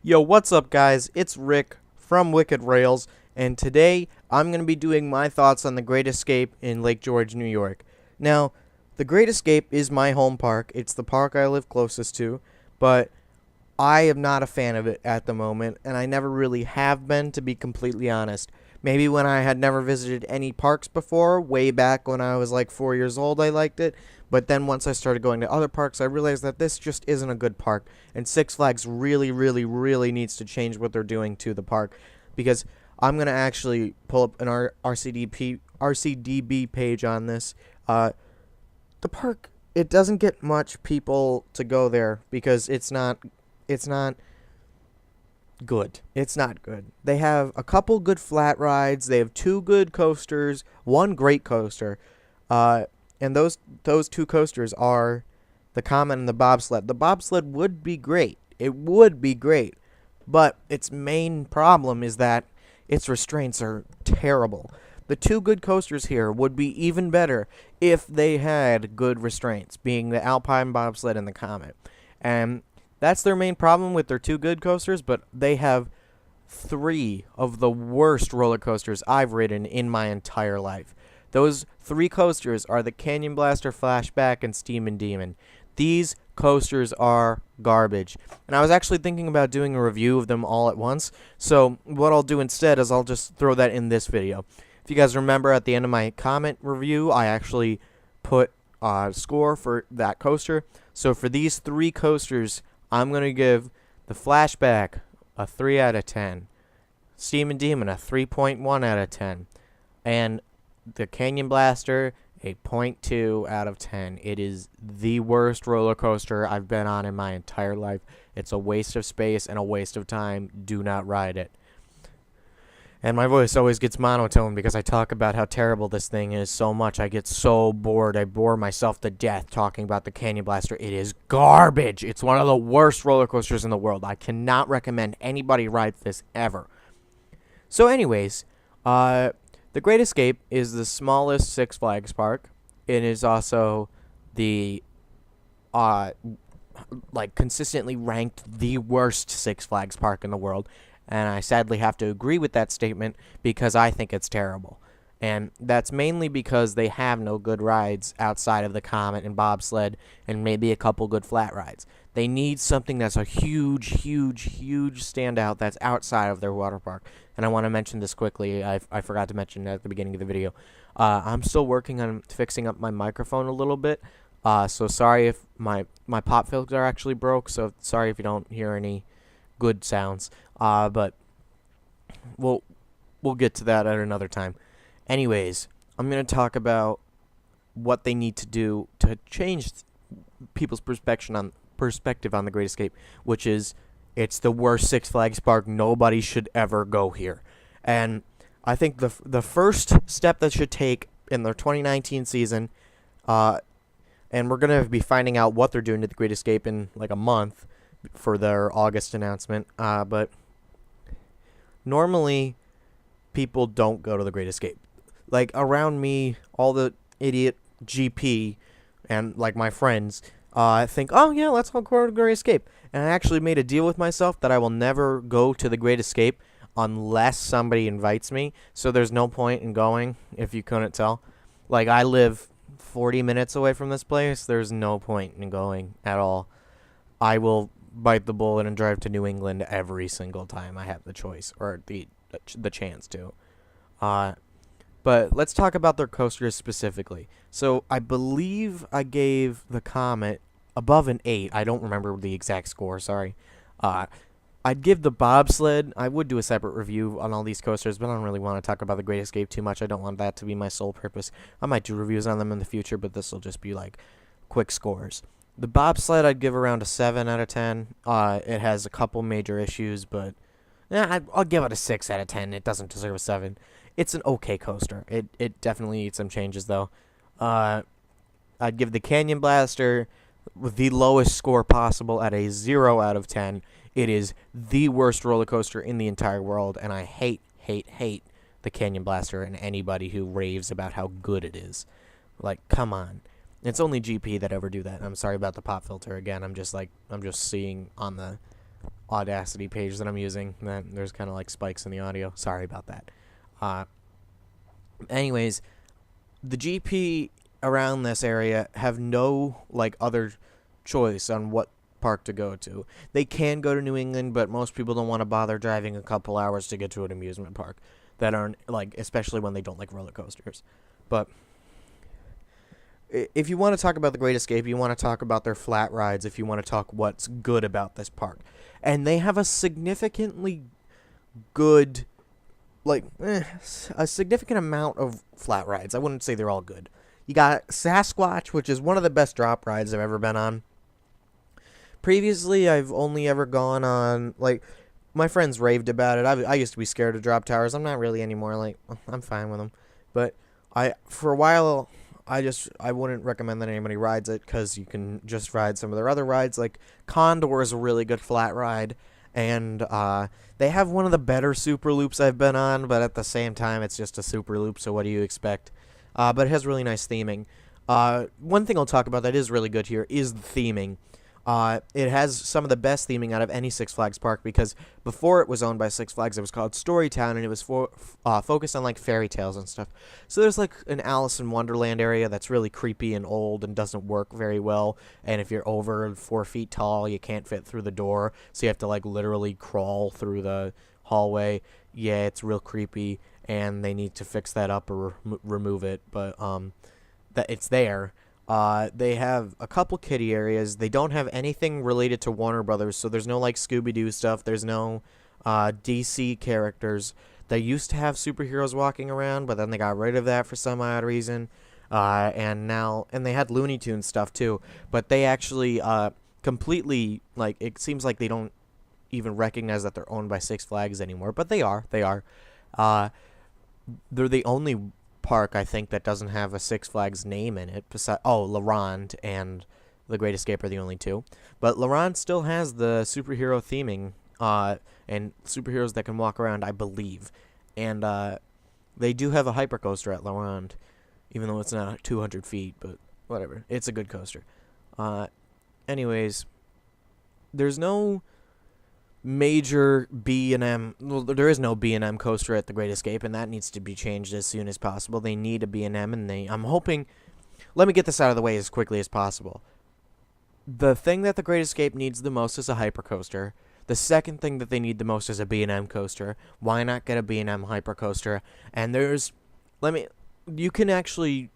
Yo, what's up, guys? It's Rick from Wicked Rails, and today I'm going to be doing my thoughts on the Great Escape in Lake George, New York. Now, the Great Escape is my home park. It's the park I live closest to, but I am not a fan of it at the moment, and I never really have been, to be completely honest. Maybe when I had never visited any parks before, way back when I was like 4 years old, I liked it. But then once I started going to other parks, I realized that this just isn't a good park. And Six Flags really, really, really needs to change what they're doing to the park. Because I'm going to actually pull up an RCDB page on this. The park, it doesn't get much people to go there because it's not good. It's not good. They have a couple good flat rides. They have two good coasters, one great coaster, and those two coasters are the Comet and the bobsled. The bobsled would be great. It would be great, but its main problem is that its restraints are terrible. The two good coasters here would be even better if they had good restraints, being the Alpine bobsled and the Comet. And that's their main problem with their two good coasters, but they have three of the worst roller coasters I've ridden in my entire life. Those three coasters are the Canyon Blaster, Flashback, and Steam and Demon. These coasters are garbage. And I was actually thinking about doing a review of them all at once, so what I'll do instead is I'll just throw that in this video. If you guys remember, at the end of my comment review, I actually put a score for that coaster. So for these three coasters, I'm going to give the Flashback a 3 out of 10, Steam and Demon a 3.1 out of 10, and the Canyon Blaster a 0.2 out of 10. It is the worst roller coaster I've been on in my entire life. It's a waste of space and a waste of time. Do not ride it. And my voice always gets monotone because I talk about how terrible this thing is so much. I get so bored. I bore myself to death talking about the Canyon Blaster. It is garbage. It's one of the worst roller coasters in the world. I cannot recommend anybody ride this ever. So anyways, the Great Escape is the smallest Six Flags park. It is also the consistently ranked the worst Six Flags park in the world. And I sadly have to agree with that statement because I think it's terrible. And that's mainly because they have no good rides outside of the Comet and bobsled and maybe a couple good flat rides. They need something that's a huge, huge, huge standout that's outside of their water park. And I want to mention this quickly. I forgot to mention it at the beginning of the video. I'm still working on fixing up my microphone a little bit. So sorry if my pop filter actually broke. So sorry if you don't hear any good sounds. But we'll get to that at another time. Anyways, I'm going to talk about what they need to do to change people's perspective on the Great Escape, which is it's the worst Six Flags park. Nobody should ever go here. And I think the first step that should take in their 2019 season, and we're going to be finding out what they're doing to the Great Escape in like a month for their August announcement, but normally people don't go to the Great Escape. Like around me, all the idiot GP and like my friends think, oh yeah, let's all go to the Great Escape. And I actually made a deal with myself that I will never go to the Great Escape unless somebody invites me. So there's no point in going if you couldn't tell. Like I live 40 minutes away from this place. There's no point in going at all. I will bite the bullet and drive to New England every single time I have the choice or the chance to. But let's talk about their coasters specifically. So I believe I gave the Comet above an 8. I don't remember the exact score, sorry. I'd give the bobsled. I would do a separate review on all these coasters, but I don't really want to talk about the Great Escape too much. I don't want that to be my sole purpose. I might do reviews on them in the future, but this will just be like quick scores. The bobsled I'd give around a 7 out of 10. It has a couple major issues, but I'll give it a 6 out of 10. It doesn't deserve a 7. It's an okay coaster. It definitely needs some changes, though. I'd give the Canyon Blaster the lowest score possible at a 0 out of 10. It is the worst roller coaster in the entire world, and I hate the Canyon Blaster and anybody who raves about how good it is. Like, come on. It's only GP that ever do that. I'm sorry about the pop filter again. I'm just seeing on the Audacity page that I'm using. There's kind of like spikes in the audio. Sorry about that. Uh, anyways, the GP around this area have no like other choice on what park to go to. They can go to New England, but most people don't want to bother driving a couple hours to get to an amusement park that aren't like, especially when they don't like roller coasters. But if you want to talk about the Great Escape, you want to talk about their flat rides, if you want to talk what's good about this park. And they have a significantly good, a significant amount of flat rides. I wouldn't say they're all good. You got Sasquatch, which is one of the best drop rides I've ever been on. Previously, I've only ever gone on, like, my friends raved about it. I used to be scared of drop towers. I'm not really anymore. Like, I'm fine with them. But for a while, I wouldn't recommend that anybody rides it because you can just ride some of their other rides. Like, Condor is a really good flat ride. And they have one of the better super loops I've been on, but at the same time, it's just a super loop, so what do you expect? But it has really nice theming. One thing I'll talk about that is really good here is the theming. It has some of the best theming out of any Six Flags park because before it was owned by Six Flags, it was called Storytown, and it was focused on like fairy tales and stuff. So there's like an Alice in Wonderland area that's really creepy and old and doesn't work very well. And if you're over 4 feet tall, you can't fit through the door, so you have to like literally crawl through the hallway. Yeah, it's real creepy, and they need to fix that up or remove it. But that it's there. They have a couple kiddie areas. They don't have anything related to Warner Brothers, so there's no like Scooby-Doo stuff. There's no DC characters. They used to have superheroes walking around, but then they got rid of that for some odd reason. And they had Looney Tunes stuff too, but they actually completely, like, it seems like they don't even recognize that they're owned by Six Flags anymore, but they are. They're the only park I think that doesn't have a Six Flags name in it. La Ronde and the Great Escape are the only two, but La Ronde still has the superhero theming and superheroes that can walk around, I believe, and they do have a hypercoaster at La Ronde, even though it's not 200 feet, but whatever, it's a good coaster. Anyways, there's no major B&M. Well, there is no B&M coaster at the Great Escape, and that needs to be changed as soon as possible. They need a B&M, and I'm hoping. Let me get this out of the way as quickly as possible. The thing that the Great Escape needs the most is a hypercoaster. The second thing that they need the most is a B&M coaster. Why not get a B&M hypercoaster? And you can actually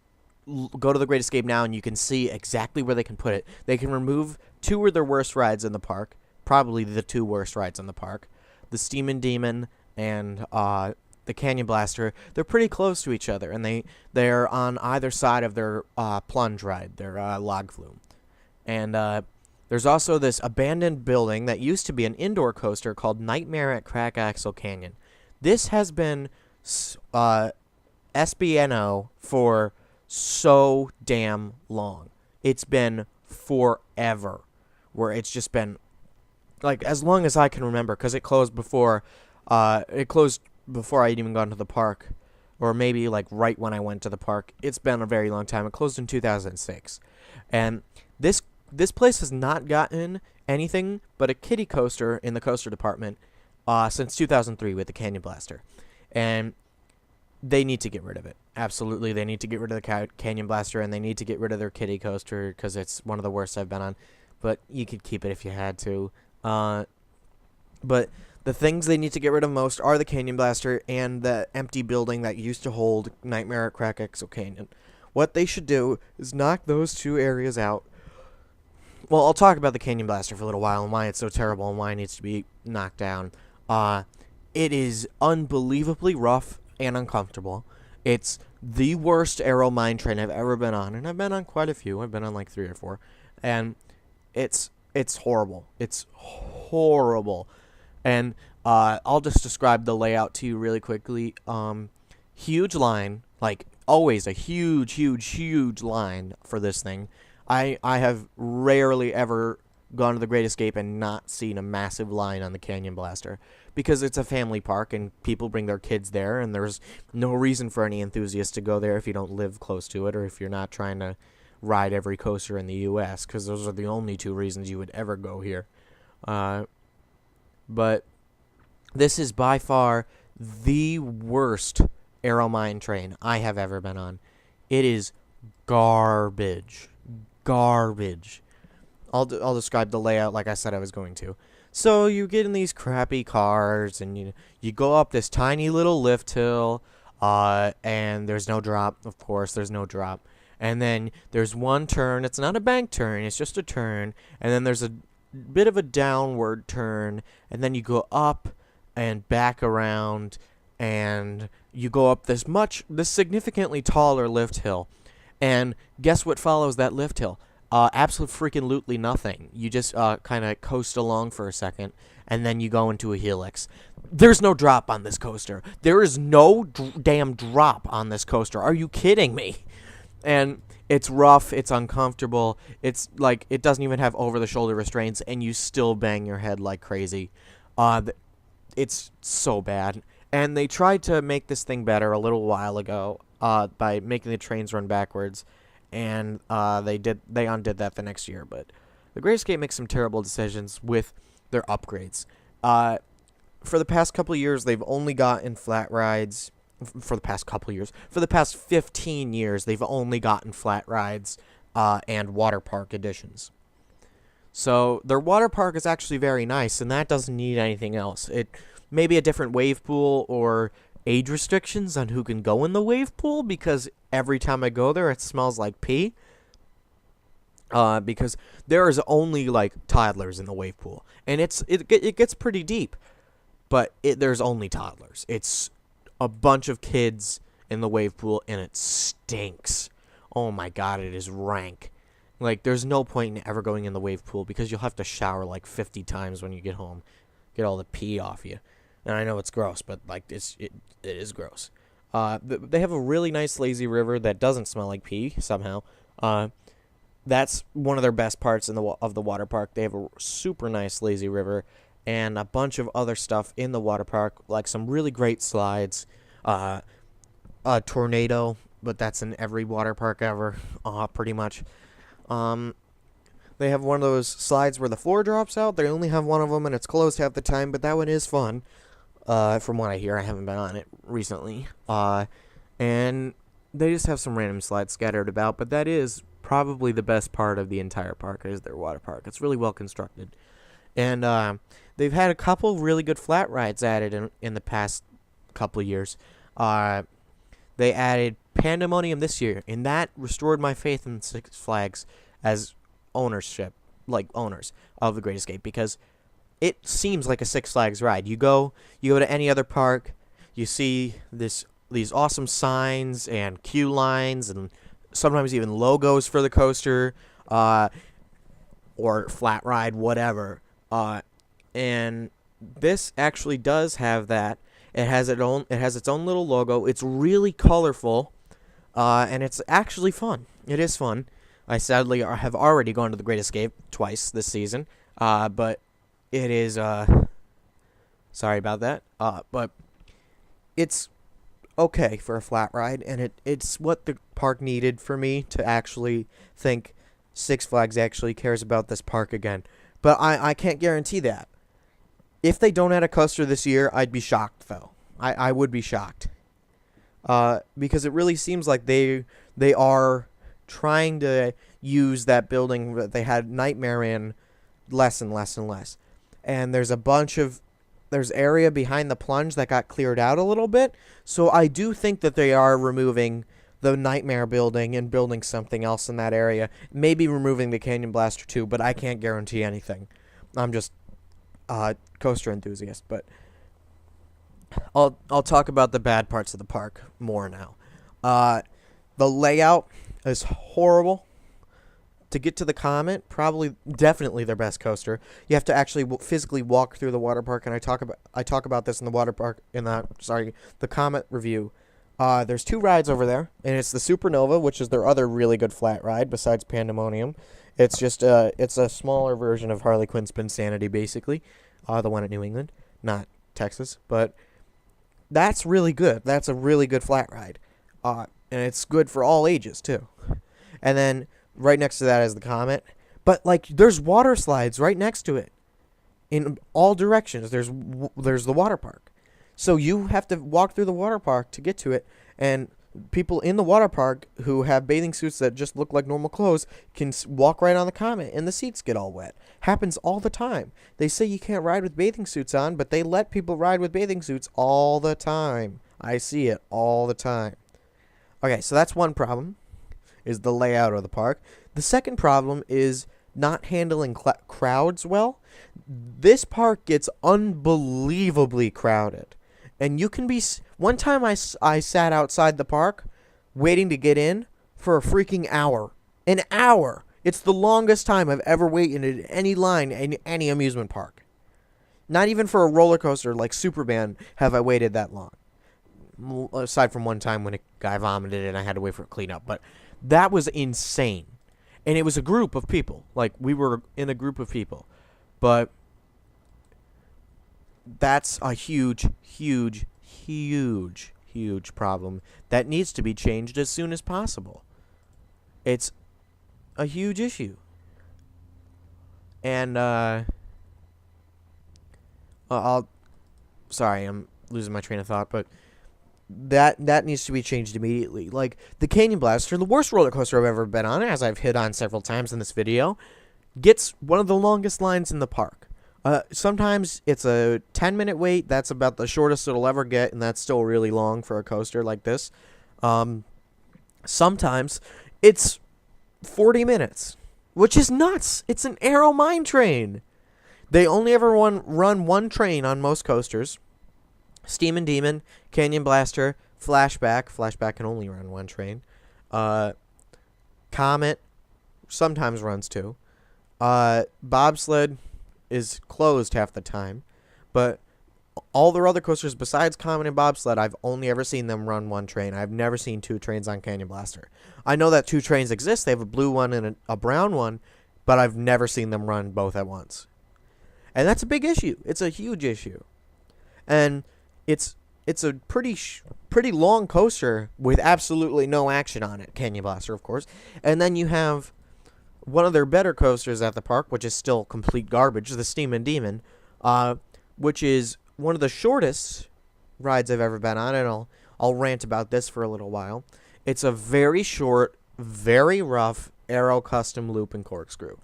go to the Great Escape now, and you can see exactly where they can put it. They can remove two of their worst rides in the park. Probably the two worst rides in the park. The Steamin' Demon and the Canyon Blaster. They're pretty close to each other, and they're on either side of their plunge ride, their log flume. And there's also this abandoned building that used to be an indoor coaster called Nightmare at Crack Axle Canyon. This has been SBNO for so damn long. It's been forever, where it's just been like as long as I can remember, because it closed before I had even gone to the park, or maybe like right when I went to the park. It's been a very long time. It closed in 2006, and this place has not gotten anything but a kiddie coaster in the coaster department since 2003 with the Canyon Blaster, and they need to get rid of it. Absolutely, they need to get rid of the Canyon Blaster, and they need to get rid of their kiddie coaster because it's one of the worst I've been on. But you could keep it if you had to. But the things they need to get rid of most are the Canyon Blaster and the empty building that used to hold Nightmare at Crack Axle Canyon. What they should do is knock those two areas out. Well, I'll talk about the Canyon Blaster for a little while and why it's so terrible and why it needs to be knocked down. It is unbelievably rough and uncomfortable. It's the worst aero mine train I've ever been on, and I've been on quite a few. I've been on like 3 or 4, and it's horrible. It's horrible. And I'll just describe the layout to you really quickly. Huge line, like always a huge line for this thing. I have rarely ever gone to the Great Escape and not seen a massive line on the Canyon Blaster, because it's a family park and people bring their kids there, and there's no reason for any enthusiast to go there if you don't live close to it or if you're not trying to ride every coaster in the U.S., because those are the only two reasons you would ever go here. but this is by far the worst Aero Mine train I have ever been on. It is garbage. Garbage. I'll describe the layout like I said I was going to. So you get in these crappy cars, and you go up this tiny little lift hill, and there's no drop. Of course, there's no drop. And then there's one turn. It's not a bank turn. It's just a turn. And then there's a bit of a downward turn. And then you go up and back around. And you go up this significantly taller lift hill. And guess what follows that lift hill? Absolute freaking lootly nothing. You just kind of coast along for a second. And then you go into a helix. There's no drop on this coaster. There is no damn drop on this coaster. Are you kidding me? And it's rough, it's uncomfortable, it's like it doesn't even have over-the-shoulder restraints, and you still bang your head like crazy. It's so bad. And they tried to make this thing better a little while ago by making the trains run backwards, and they undid that the next year. But the Great Escape makes some terrible decisions with their upgrades. For the past couple of years, they've only gotten flat rides. For the past 15 years, they've only gotten flat rides and water park additions. So their water park is actually very nice, and that doesn't need anything else. It may be a different wave pool or age restrictions on who can go in the wave pool, because every time I go there, it smells like pee. Because there is only like toddlers in the wave pool, and it gets pretty deep, but there's only toddlers. It's a bunch of kids in the wave pool, and it stinks. Oh my god, it is rank. Like, there's no point in ever going in the wave pool, because you'll have to shower like 50 times when you get home. Get all the pee off you. And I know it's gross, but like it is gross. They have a really nice lazy river that doesn't smell like pee somehow. That's one of their best parts of the water park. They have a super nice lazy river, and a bunch of other stuff in the water park, like some really great slides, a tornado, but that's in every water park ever, pretty much. They have one of those slides where the floor drops out. They only have one of them, and it's closed half the time, but that one is fun, from what I hear. I haven't been on it recently. And they just have some random slides scattered about, but that is probably the best part of the entire park, is their water park. It's really well constructed. And they've had a couple really good flat rides added in the past couple of years. They added Pandemonium this year, and that restored my faith in Six Flags as owners of the Great Escape, because it seems like a Six Flags ride. You go to any other park, you see these awesome signs and queue lines, and sometimes even logos for the coaster, or flat ride, whatever. And this actually does have that. It has its own little logo. It's really colorful, and it's actually fun. It is fun. I sadly have already gone to the Great Escape twice this season, but it is sorry about that. But it's okay for a flat ride, and it's what the park needed for me to actually think Six Flags actually cares about this park again. But I can't guarantee that. If they don't add a coaster this year, I'd be shocked, though. I would be shocked. Because it really seems like they are trying to use that building that they had Nightmare in less and less and less. And there's area behind the plunge that got cleared out a little bit. So I do think that they are removing the Nightmare building and building something else in that area. Maybe removing the Canyon Blaster too, but I can't guarantee anything. I'm just a coaster enthusiast, but I'll talk about the bad parts of the park more now. The layout is horrible. To get to the Comet, definitely their best coaster. You have to actually physically walk through the water park, and I talk about this in the water park the Comet review. There's 2 rides over there, and it's the Supernova, which is their other really good flat ride besides Pandemonium. It's just it's a smaller version of Harley Quinn's Spinsanity, basically, the one at New England, not Texas, but that's really good. That's a really good flat ride, and it's good for all ages too. And then right next to that is the Comet, but like there's water slides right next to it. in all directions. There's the water park. So you have to walk through the water park to get to it, and people in the water park who have bathing suits that just look like normal clothes can walk right on the comet, and the seats get all wet. Happens all the time. They say you can't ride with bathing suits on, but they let people ride with bathing suits all the time. I see it all the time. Okay, so that's one problem, is the layout of the park. The second problem is not handling crowds well. This park gets unbelievably crowded. And you can be... One time I sat outside the park waiting to get in for a freaking hour. An hour! It's the longest time I've ever waited in any line in any amusement park. Not even for a roller coaster like Superman have I waited that long. Aside from one time when a guy vomited and I had to wait for it to clean up. But that was insane. And it was a group of people. Like, we were in a group of people. But that's a huge, huge, huge, huge problem that needs to be changed as soon as possible. It's a huge issue. And, sorry, I'm losing my train of thought, but that needs to be changed immediately. Like, the Canyon Blaster, the worst roller coaster I've ever been on, as I've hit on several times in this video, gets one of the longest lines in the park. Sometimes it's a 10-minute wait. That's about the shortest it'll ever get, and that's still really long for a coaster like this. Sometimes it's 40 minutes, which is nuts. It's an Aero Mine Train. They only ever run one train on most coasters. Steam and Demon, Canyon Blaster, Flashback. Flashback can only run one train. Comet sometimes runs two. Bobsled is closed half the time. But all the other coasters besides Comet and Bobsled, I've only ever seen them run one train. I've never seen two trains on Canyon Blaster. I know that two trains exist. They have a blue one and a brown one, but I've never seen them run both at once. And that's a big issue. It's a huge issue. And it's a pretty long coaster with absolutely no action on it. Canyon Blaster, of course. And then you have one of their better coasters at the park, which is still complete garbage, the Steam and Demon, which is one of the shortest rides I've ever been on, and I'll rant about this for a little while. It's a very short, very rough Aero custom loop and corkscrew.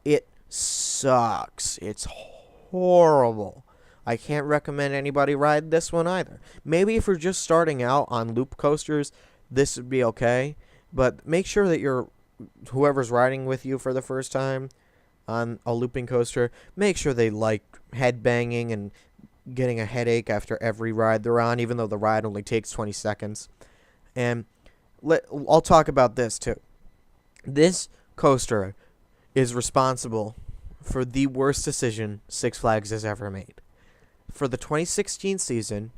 It sucks. It's horrible. I can't recommend anybody ride this one either. Maybe if you're just starting out on loop coasters, this would be okay. But make sure that whoever's riding with you for the first time on a looping coaster, make sure they like headbanging and getting a headache after every ride they're on, even though the ride only takes 20 seconds. And I'll talk about this too. This coaster is responsible for the worst decision Six Flags has ever made. For the 2016 season,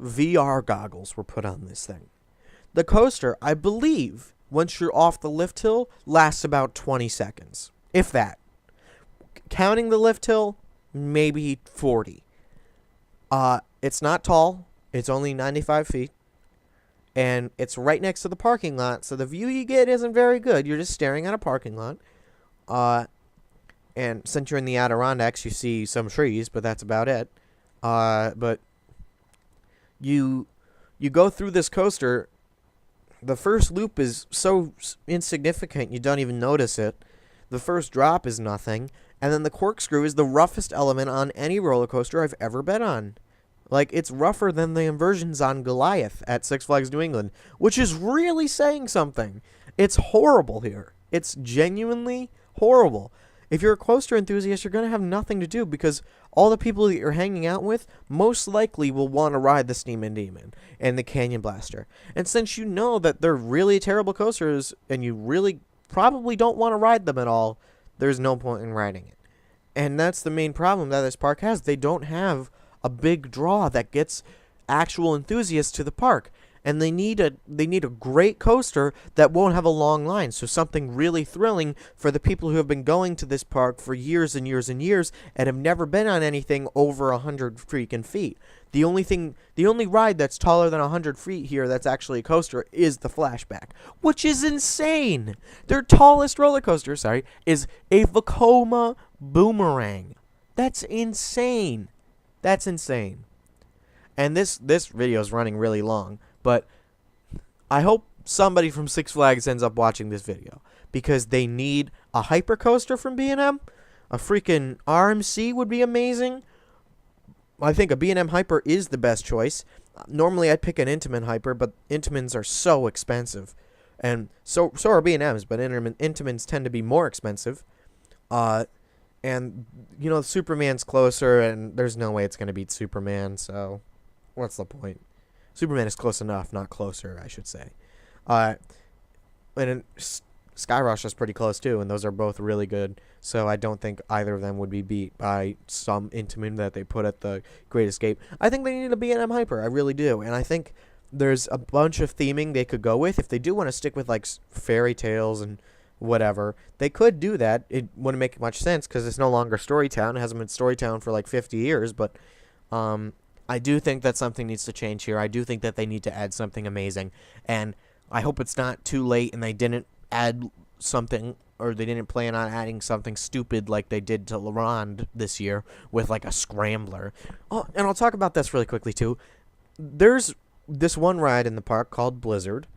VR goggles were put on this thing. The coaster, I believe, once you're off the lift hill, lasts about 20 seconds. If that. Counting the lift hill, maybe 40. It's not tall. It's only 95 feet. And it's right next to the parking lot, so the view you get isn't very good. You're just staring at a parking lot. And since you're in the Adirondacks, you see some trees, but that's about it. But you go through this coaster. The first loop is so insignificant you don't even notice it. The first drop is nothing. And then the corkscrew is the roughest element on any roller coaster I've ever been on. Like, it's rougher than the inversions on Goliath at Six Flags New England, which is really saying something. It's horrible here. It's genuinely horrible. If you're a coaster enthusiast, you're going to have nothing to do because all the people that you're hanging out with most likely will want to ride the Steam and Demon and the Canyon Blaster. And since you know that they're really terrible coasters and you really probably don't want to ride them at all, there's no point in riding it. And that's the main problem that this park has. They don't have a big draw that gets actual enthusiasts to the park. And they need a great coaster that won't have a long line. So something really thrilling for the people who have been going to this park for years and years and years and have never been on anything over 100 freaking feet. The only ride that's taller than 100 feet here that's actually a coaster is the Flashback, which is insane. Their tallest roller coaster, is a Vekoma Boomerang. That's insane. That's insane. And this video is running really long, but I hope somebody from Six Flags ends up watching this video because they need a hyper coaster from B&M. A freaking RMC would be amazing. I think a B&M hyper is the best choice. Normally I'd pick an Intamin hyper, but Intamins are so expensive. And so are B&Ms, but Intamins tend to be more expensive. And, you know, Superman's closer, and there's no way it's going to beat Superman, so what's the point? Superman is close enough, not closer, I should say. And Skyrush is pretty close, too, and those are both really good, so I don't think either of them would be beat by some Intamin that they put at the Great Escape. I think they need a B&M Hyper, I really do, and I think there's a bunch of theming they could go with. If they do want to stick with, like, fairy tales and whatever, they could do that. It wouldn't make much sense because it's no longer Storytown. It hasn't been Storytown for like 50 years, but I do think that something needs to change here. I do think that they need to add something amazing, and I hope it's not too late and they didn't add something, or they didn't plan on adding something stupid like they did to LaRonde this year with like a scrambler. Oh, and I'll talk about this really quickly too. There's this one ride in the park called Blizzard,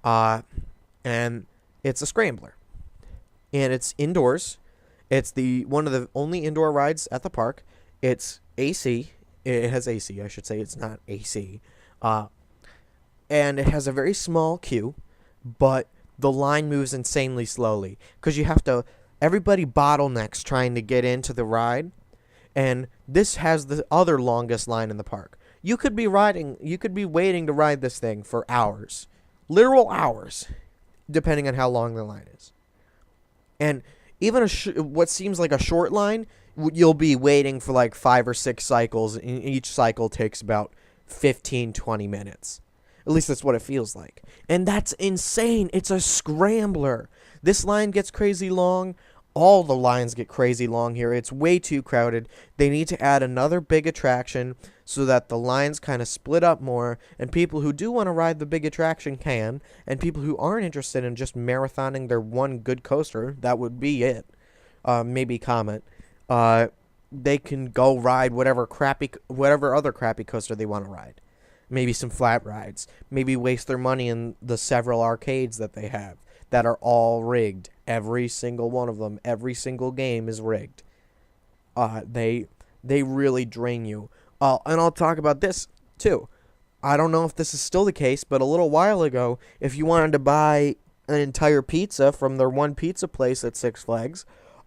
and it's a scrambler. And it's indoors. It's one of the only indoor rides at the park. It's AC. It has AC, I should say. It's not AC. And it has a very small queue, but the line moves insanely slowly. Because you have to... Everybody bottlenecks trying to get into the ride. And this has the other longest line in the park. You could be waiting to ride this thing for hours. Literal hours. Depending on how long the line is. And even what seems like a short line, you'll be waiting for like 5 or 6 cycles, and each cycle takes about 15-20 minutes. At least that's what it feels like. And that's insane. It's a scrambler. This line gets crazy long. All the lines get crazy long here. It's way too crowded. They need to add another big attraction so that the lines kind of split up more, and people who do want to ride the big attraction can, and people who aren't interested in just marathoning their one good coaster, that would be it, maybe Comet, they can go ride whatever other crappy coaster they want to ride. Maybe some flat rides. Maybe waste their money in the several arcades that they have that are all rigged. Every single one of them, every single game is rigged. They really drain you. And I'll talk about this, too. I don't know if this is still the case, but a little while ago, if you wanted to buy an entire pizza from their one pizza place at Six Flags,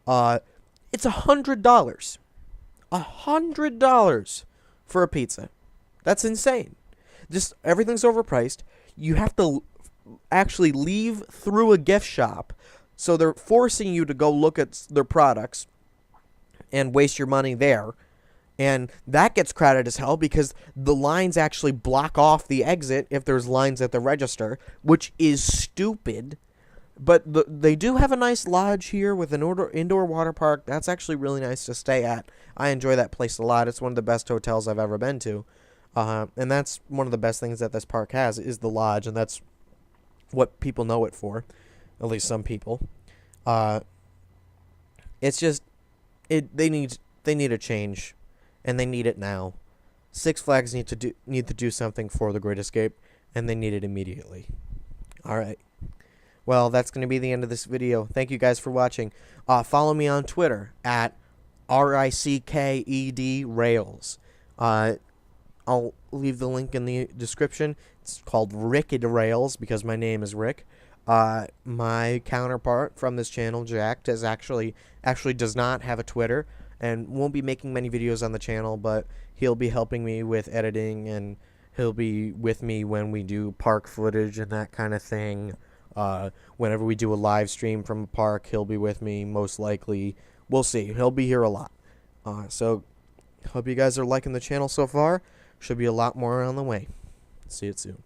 it's $100. $100 for a pizza. That's insane. Just everything's overpriced. You have to actually leave through a gift shop, so they're forcing you to go look at their products and waste your money there. And that gets crowded as hell because the lines actually block off the exit if there's lines at the register, which is stupid. But they do have a nice lodge here with an indoor water park. That's actually really nice to stay at. I enjoy that place a lot. It's one of the best hotels I've ever been to. And that's one of the best things that this park has is the lodge, and that's what people know it for, at least some people. It's just they need a change, and they need it now. Six Flags need to do something for the Great Escape, and they need it immediately. All right. Well, that's going to be the end of this video. Thank you guys for watching. Follow me on Twitter at RICKED Rails. I'll leave the link in the description. It's called Ricked Rails because my name is Rick. My counterpart from this channel, Jack, actually does not have a Twitter and won't be making many videos on the channel, but he'll be helping me with editing, and he'll be with me when we do park footage and that kind of thing. Whenever we do a live stream from a park, he'll be with me, most likely. We'll see. He'll be here a lot. So, hope you guys are liking the channel so far. Should be a lot more on the way. See you soon.